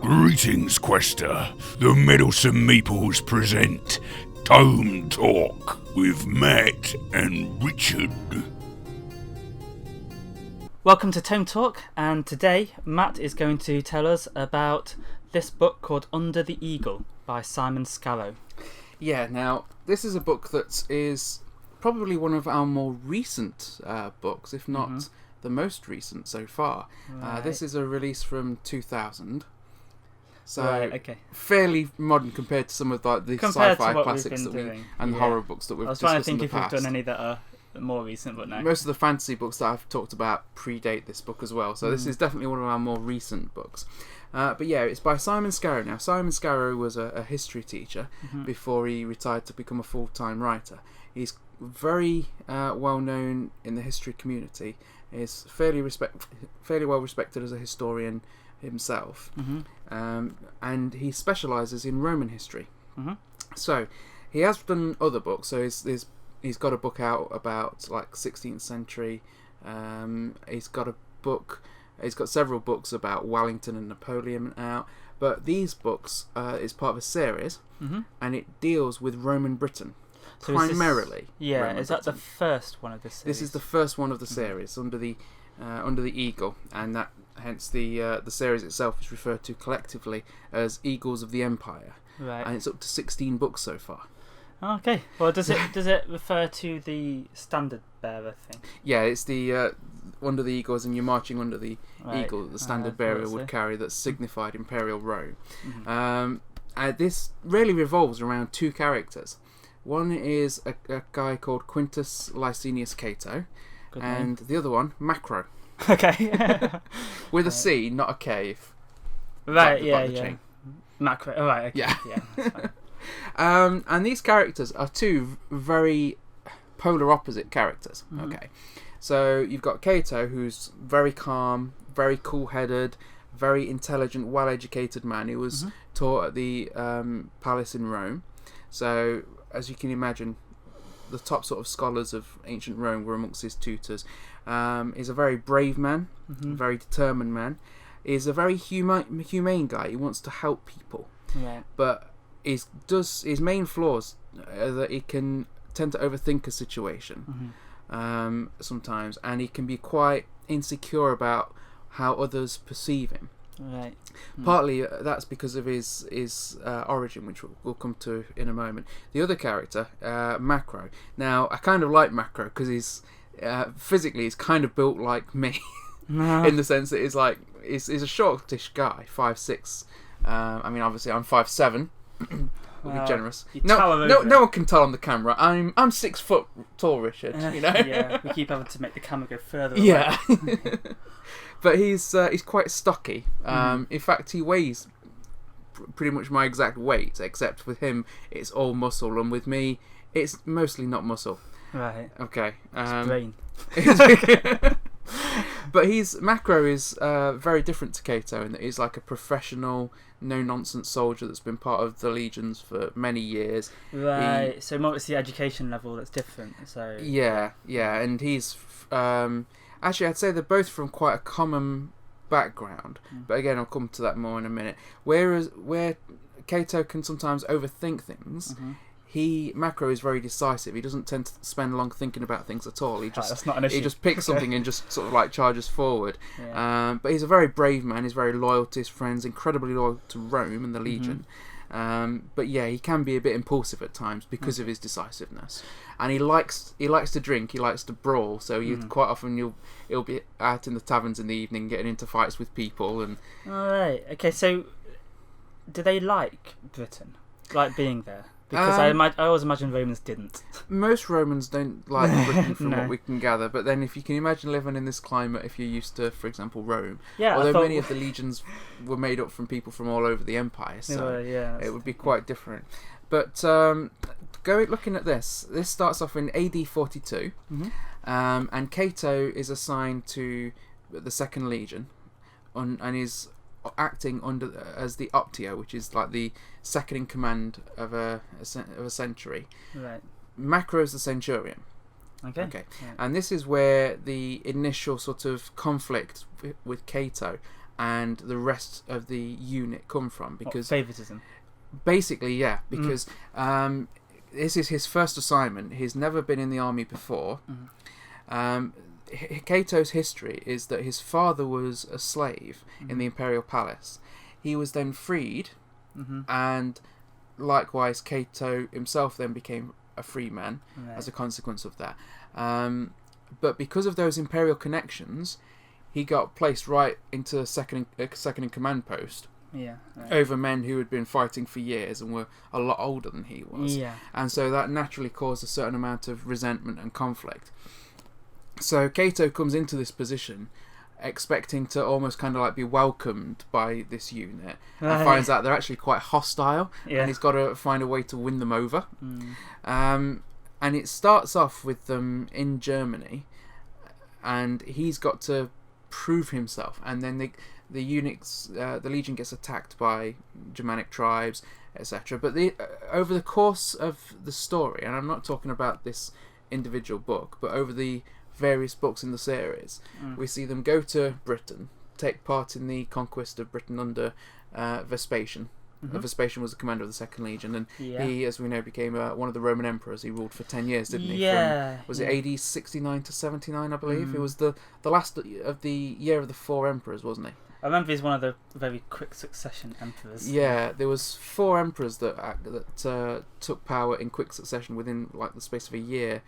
Greetings, Quester. The Meddlesome Meeples present Tome Talk with Matt and Richard. Welcome to Tome Talk, and today Matt is going to tell us about this book called Under the Eagle by Simon Scarrow. Yeah, now, this is a book that is probably one of our more recent books, if not the most recent so far. Right. This is a release from 2000. So, okay. fairly modern compared to some of the sci-fi classics and horror books that we've discussed in the past. I was trying to think if we've done any that are more recent, but no. Most of the fantasy books that I've talked about predate this book as well, so this is definitely one of our more recent books. But yeah, it's by Simon Scarrow. Now, Simon Scarrow was a history teacher before he retired to become a full-time writer. He's very well known in the history community. He's fairly well respected as a historian himself, and he specialises in Roman history. So he has done other books. So he's got a book out about like 16th century. He's got several books about Wellington and Napoleon out. But these books is part of a series, and it deals with Roman Britain. So primarily. Is that the first one of this series? This is the first one of the series, Under the Eagle, and that hence the series itself is referred to collectively as Eagles of the Empire. Right. And it's up to 16 books so far. Okay. Well, does it refer to the standard bearer thing? Yeah, it's the under the eagles, and you're marching under the eagle that the standard bearer would carry, that signified Imperial Rome. This really revolves around two characters. One is a guy called Quintus Licinius Cato, and the other one, Macro. Okay. With a C, not a K. Right, yeah. Macro. Oh, right, okay. Yeah. That's fine. And these characters are two very polar opposite characters. Okay. So you've got Cato, who's very calm, very cool-headed, very intelligent, well-educated man. He was taught at the palace in Rome. So, as you can imagine, the top sort of scholars of ancient Rome were amongst his tutors. He's a very brave man, a very determined man. He's a very humane guy. He wants to help people. Right. But his main flaws are that he can tend to overthink a situation sometimes, and he can be quite insecure about how others perceive him. Right. Partly that's because of his origin, which we'll come to in a moment. The other character, Macro. Now, I kind of like Macro because he's physically he's kind of built like me, in the sense that he's a shortish guy, 5'6". I mean, obviously I'm 5'7". We'll be generous. No one can tell on the camera. I'm 6 foot tall, Richard. You know. Yeah, we keep having to make the camera go further away. Yeah. But he's quite stocky. In fact, he weighs pretty much my exact weight, except with him it's all muscle, and with me it's mostly not muscle. Right. Okay. It's brain. But Macro is very different to Cato in that he's like a professional, no-nonsense soldier that's been part of the legions for many years. Right. So it's the education level that's different. So yeah, and he's actually, I'd say they're both from quite a common background, but again, I'll come to that more in a minute. Where Cato can sometimes overthink things, Macro is very decisive. He doesn't tend to spend long thinking about things at all. That's not an issue. He just picks something and just sort of like charges forward. Yeah. But he's a very brave man. He's very loyal to his friends, incredibly loyal to Rome and the Legion. But yeah, he can be a bit impulsive at times because of his decisiveness. And he likes to drink. He likes to brawl. So quite often he'll be out in the taverns in the evening, getting into fights with people. And all right, okay. So, do they like Britain, like being there? Because I always imagine Romans didn't. Most Romans don't like Britain from what we can gather, but then if you can imagine living in this climate, if you're used to, for example, Rome, although many of the legions were made up from people from all over the empire, so it would be quite different. But looking at this starts off in AD 42, and Cato is assigned to the Second Legion, and is acting as the Optio, which is like the second in command of a century. Right. Macro's the centurion. Okay. Yeah. And this is where the initial sort of conflict with Cato and the rest of the unit come from. Because favoritism. Basically, yeah, because this is his first assignment. He's never been in the army before. Cato's history is that his father was a slave in the Imperial Palace. He was then freed, and likewise Cato himself then became a free man as a consequence of that. But because of those Imperial connections, he got placed right into a second in command post. Over men who had been fighting for years and were a lot older than he was. And so that naturally caused a certain amount of resentment and conflict. So Cato comes into this position expecting to almost kind of like be welcomed by this unit, and finds out they're actually quite hostile, and he's got to find a way to win them over. And it starts off with them in Germany, and he's got to prove himself, and then the Legion gets attacked by Germanic tribes, etc. But over the course of the story, and I'm not talking about this individual book, but over the various books in the series, we see them go to Britain, take part in the conquest of Britain under Vespasian. Vespasian was the commander of the Second Legion, and he, as we know, became one of the Roman emperors. He ruled for 10 years, didn't he? Was it AD 69 to 79, I believe? It was the last of the year of the 4 emperors, wasn't he? I remember he's one of the very quick succession emperors. Yeah, there was 4 emperors that took power in quick succession within like the space of a year,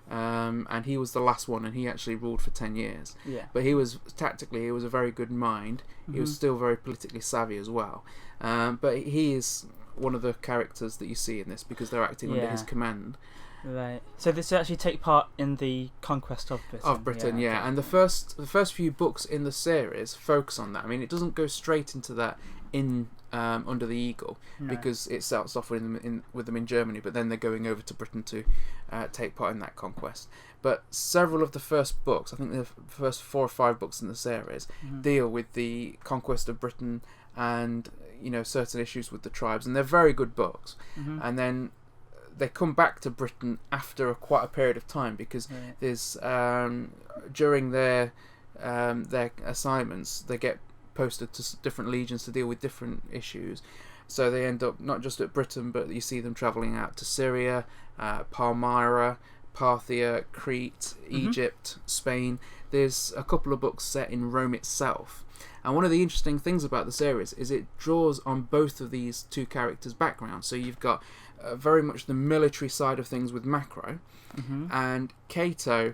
and he was the last one, and he actually ruled for 10 years. But he was a very good mind. He was still very politically savvy as well. But he is one of the characters that you see in this because they're acting under his command. Right. So this will actually take part in the conquest of Britain. Of Britain, yeah. And the first few books in the series focus on that. I mean, it doesn't go straight into that in Under the Eagle, because it starts off with them in Germany, but then they're going over to Britain to take part in that conquest. But several of the first books, I think the first 4 or 5 books in the series, deal with the conquest of Britain and certain issues with the tribes, and they're very good books. And then they come back to Britain after quite a period of time, because there's during their assignments they get posted to different legions to deal with different issues. So they end up not just at Britain, but you see them travelling out to Syria, Palmyra, Parthia, Crete, Egypt, Spain. There's a couple of books set in Rome itself. And one of the interesting things about the series is it draws on both of these 2 characters' backgrounds. So you've got very much the military side of things with Macro, and Cato,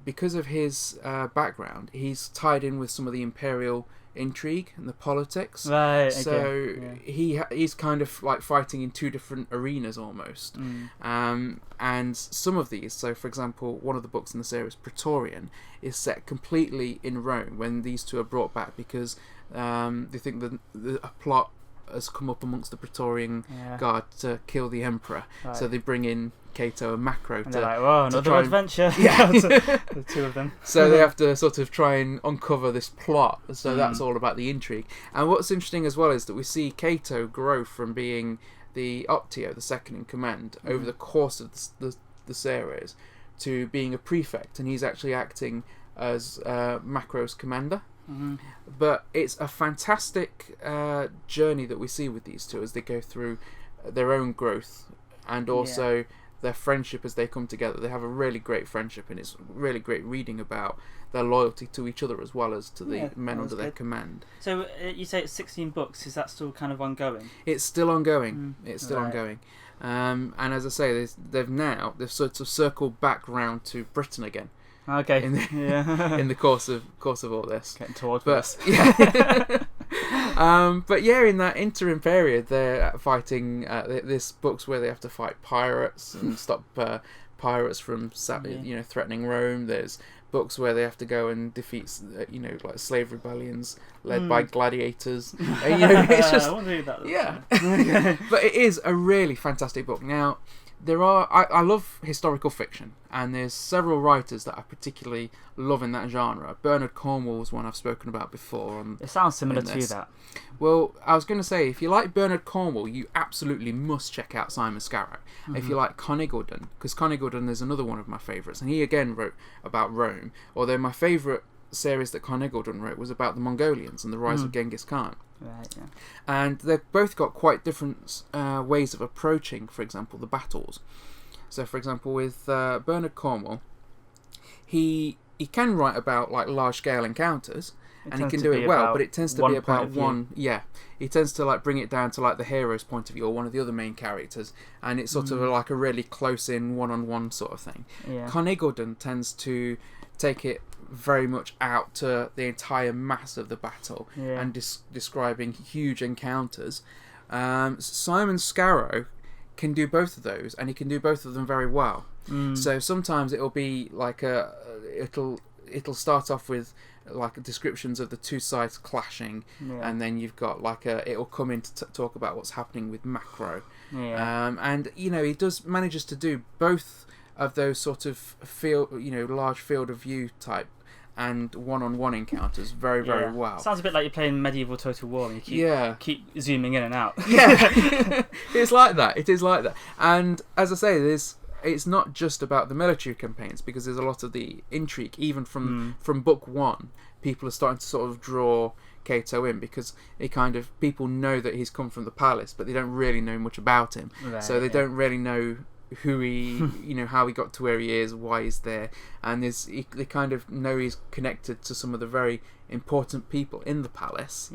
because of his background, he's tied in with some of the Imperial intrigue and the politics. Right. So he's kind of like fighting in 2 different arenas almost. And some of these, so for example, one of the books in the series, Praetorian, is set completely in Rome when these 2 are brought back, because they think that a plot has come up amongst the Praetorian Guard to kill the Emperor. So they bring in Cato and Macro and they're like, whoa, another adventure. The 2 of them. So they have to sort of try and uncover this plot. So that's all about the intrigue. And what's interesting as well is that we see Cato grow from being the Optio, the second in command, over the course of the series, to being a prefect, and he's actually acting as Macro's commander. But it's a fantastic journey that we see with these 2 as they go through their own growth, and also their friendship as they come together. They have a really great friendship, and it's really great reading about their loyalty to each other as well as to the men under their command. So you say it's 16 books. Is that still kind of ongoing? It's still ongoing. It's still ongoing. And as I say, they've sort of circled back round to Britain again. Okay. In the course of all this, getting towards this. But in that interim period, they're fighting. There's books where they have to fight pirates and stop pirates from threatening Rome. There's books where they have to go and defeat like slave rebellions led by gladiators. It's just I wonder who that was. But it is a really fantastic book. Now, I love historical fiction, and there's several writers that I particularly love in that genre. Bernard Cornwell was one I've spoken about before. It sounds similar to that. Well, I was going to say, if you like Bernard Cornwell, you absolutely must check out Simon Scarrow. If you like Conn Iggulden, because Conn Iggulden is another one of my favourites, and he again wrote about Rome, although my favourite series that Carnegie wrote was about the Mongolians and the rise of Genghis Khan. Right, yeah. And they've both got quite different ways of approaching, for example, the battles. So, for example, with Bernard Cornwell, he can write about like large-scale encounters, and he can do it well, but it tends to be about one. Yeah, he tends to like bring it down to like the hero's point of view or one of the other main characters, and it's sort of like a really close-in, one-on-one sort of thing. Yeah. Carnegie tends to take it very much out to the entire mass of the battle and describing huge encounters. Simon Scarrow can do both of those, and he can do both of them very well. So sometimes it'll be like it'll start off with like descriptions of the two sides clashing, and then you've got like it'll come in to talk about what's happening with macro. And he manages to do both of those sort of large field of view type and one-on-one encounters very well. Sounds a bit like you're playing medieval Total War and you keep zooming in and out. It's like that. It is like that. And as I say, it's not just about the military campaigns, because there's a lot of the intrigue, even from book one. People are starting to sort of draw Cato in, because people know that he's come from the palace, but they don't really know much about him. Right, so they don't really know who he, how he got to where he is, why he's there, and they kind of know he's connected to some of the very important people in the palace.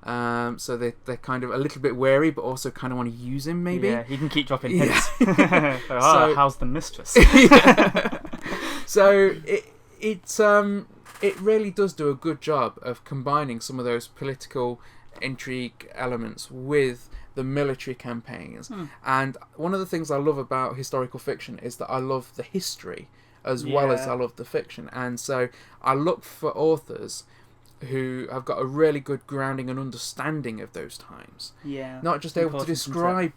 So they're kind of a little bit wary, but also kind of want to use him, maybe. Yeah, he can keep dropping hints. How's the mistress? So it really does do a good job of combining some of those political intrigue elements with the military campaigns. And one of the things I love about historical fiction is that I love the history as well as I love the fiction. And so I look for authors who have got a really good grounding and understanding of those times. Not just able to describe,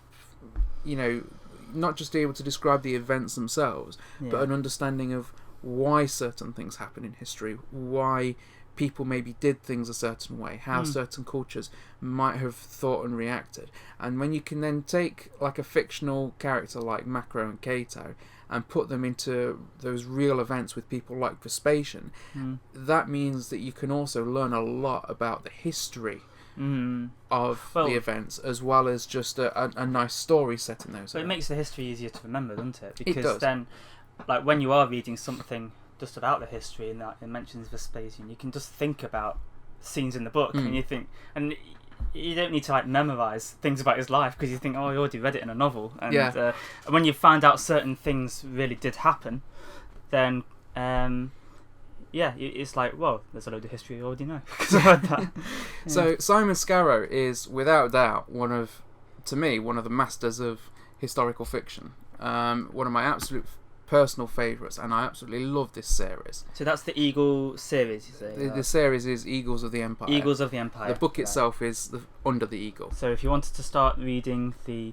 not just able to describe the events themselves, but an understanding of why certain things happen in history, why people maybe did things a certain way, how certain cultures might have thought and reacted. And when you can then take like a fictional character like Macro and Cato and put them into those real events with people like Vespasian, that means that you can also learn a lot about the history of the events, as well as just a nice story set in those. But it makes the history easier to remember, doesn't it? Because it does. Then, like when you are reading something just about the history and that it mentions Vespasian, you can just think about scenes in the book, and you think, and you don't need to like memorize things about his life, because you think, oh, I already read it in a novel. And when you find out certain things really did happen, then it's like, well, there's a load of history you already know because I read that. So Simon Scarrow is without doubt one of the masters of historical fiction. One of my absolute personal favourites, and I absolutely love this series. So that's the Eagle series, you say? The series is Eagles of the Empire. Eagles of the Empire. The book itself is Under the Eagle. So if you wanted to start reading the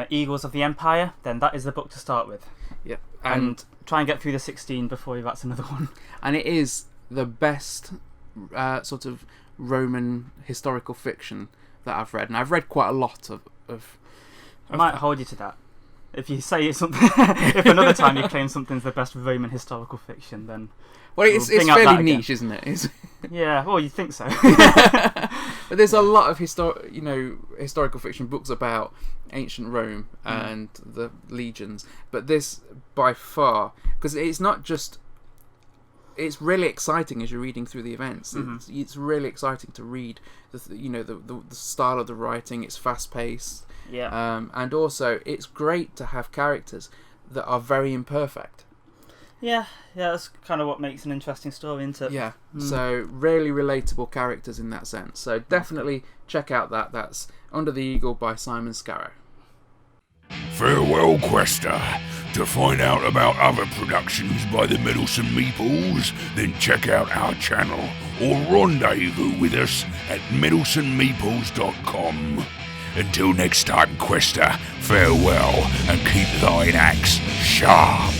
Eagles of the Empire, then that is the book to start with. Yeah. And try and get through the 16 before that's another one. And it is the best sort of Roman historical fiction that I've read, and I've read quite a lot of I might hold you to that. If you say something, if another time you claim something's the best Roman historical fiction, then it's fairly niche, isn't it? Yeah, well, you think so. But there's a lot of historical fiction books about ancient Rome and the legions, but this by far, because it's not just. It's really exciting as you're reading through the events. It's really exciting to read. The style of the writing. It's fast paced. And also it's great to have characters that are very imperfect. Yeah, that's kind of what makes an interesting story, isn't it? Yeah. So really relatable characters in that sense. So definitely check out that. That's Under the Eagle by Simon Scarrow. Farewell, Quester. To find out about other productions by the Meddlesome Meeples, then check out our channel or rendezvous with us at meddlesomemeeples.com. Until next time, Quester, farewell, and keep thine axe sharp.